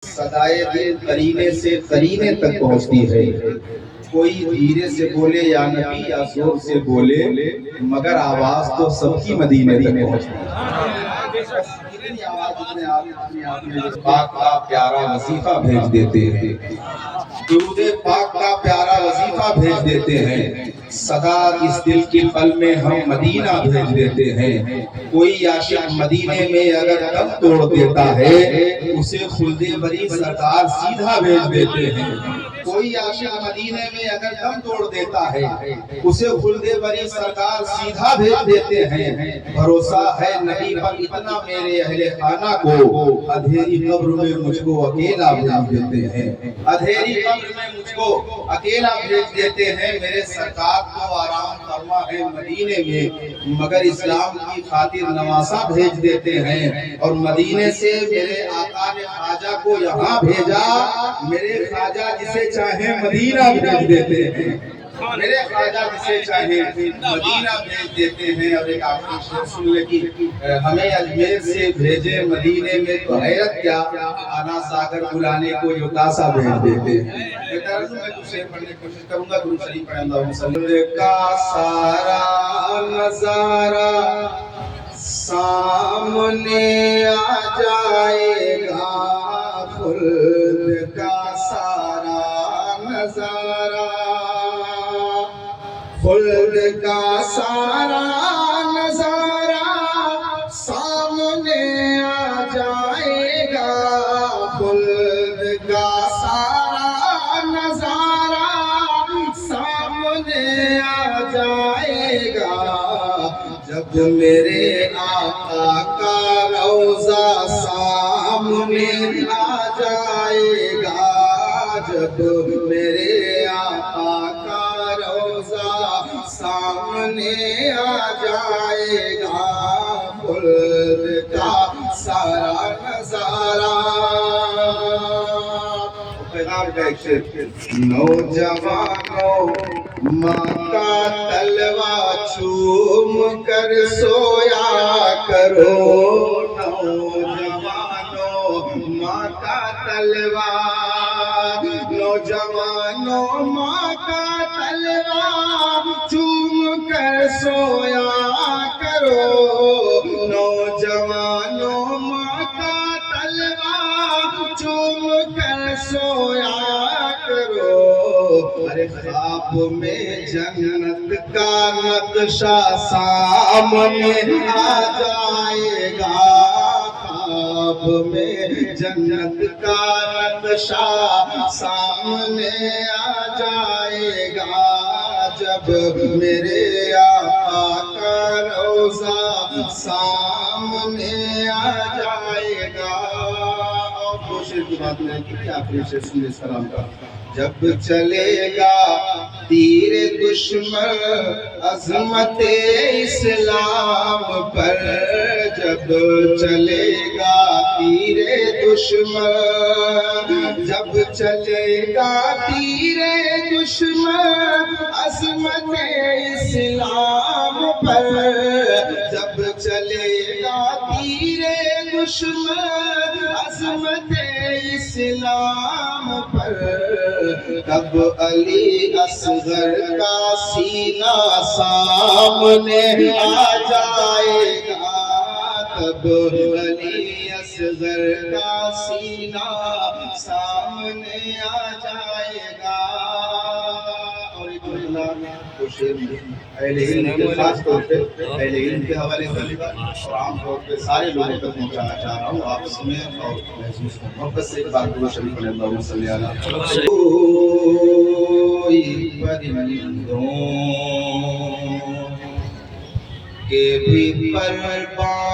صدائے دل قرینے سے قرینے تک پہنچتی ہے. کوئی دھیرے سے بولے یا نبی یا زور سے بولے مگر آواز تو سب کی مدینے تک پہنچتی ہے. پاک کا پیارا وظیفہ بھیج دیتے ہیں، درود پاک کا پیارا وظیفہ بھیج دیتے ہیں. صدا اس دل کی قلب میں ہم مدینہ بھیج دیتے ہیں. کوئی عاشق مدینے میں اگر دم توڑ دیتا ہے اسے خلد بری سرکار سیدھا بھیج دیتے ہیں. کوئی عاشق مدینے میں اگر دم توڑ دیتا ہے اسے خلد بری سرکار سیدھا بھیج دیتے ہیں. بھروسہ ہے نبی پر اتنا میرے اہل خانہ کو، اندھیری قبر میں مجھ کو اکیلا بھیج دیتے ہیں. اندھیری قبر میں مجھ کو اکیلا بھیج دیتے ہیں. میرے سرکار کو آرام فرما ہے مدینے میں مگر اسلام کی خاطر نواسا بھیج دیتے ہیں. اور مدینے سے میرے آقا نے خواجہ کو یہاں بھیجا. میرے خواجہ جسے چاہے مدینہ بھیج دیتے ہیں. میرے خواجہ جسے چاہے مدینہ بھیج دیتے ہیں. اور ایک آخری شعر سن لے کہ ہمیں اجمیر سے بھیجے مدینے میں تو حیرت کیا، آنا ساگر بلانے کو یوتاسا بھیج دیتے ہیں. میں کچھ شعر پڑھنے کی کوشش کروں گا. درود شریف پڑھیں اللہم صلی کا سارا نظارہ سامنے آ جائے گا، خلد کا سارا نظارہ خلد کا سارا نظارہ سامنے آ جائے گا. خلد کا سارا نظارہ سامنے آ جائے گا. جب میرے آقا کا روضہ سامنے آ جائے گا. جب میرے آقا کا روضہ سامنے آ جائے گا. خلد کا سارا نظارہ. پیغام کا ایک شعر. نوجوانوں ماں کا تلوا چوم کر سویا کرو. نوجوانوں ماں کا تلوا نوجوانوں ماں کا تلوا چوم کر سویا کرو. نوجوانوں ماں کا تلوا چوم کر سویا کرو. ارے خواب میں جنت کا نقشہ سامنے آ جائے گا. خواب میں جنت کا نقشہ سامنے آ جائے گا. جب میرے آقا کا روضہ سامنے آ جائے گا. اور دو شعر کی بات نہیں کی، آخری شعر سنیے سلام کا. جب چلے گا تیر دشمن عظمت اسلام پر. جب چلے گا تیر دشمن جب چلے گا تیر دشمن عظمت اسلام پر. جب چلے گا تیر دشمن عظمت اسلام پر. تب علی اصغر کا سینہ سامنے آ جائے گا. تب علی اصغر کا سینہ سامنے آ جائے گا. اور ایک اہل علم کے خاص طور پہ اہل علم کے حوالے سے اور عام طور پہ سارے لوگوں تک پہنچانا چاہ رہا ہوں. آپ اس میں اور محسوس محبت سے ایک بار درود شریف پڑھیں اللہم صلی علی کوئی پرندوں کے بھی پر باندھے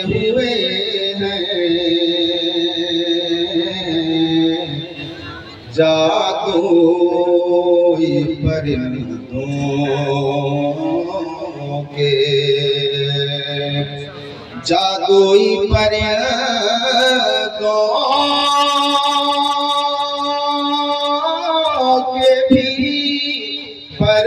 ہوئے ہیں جادوئی پرندوں کے جادوئی پرندوں کے بھی پر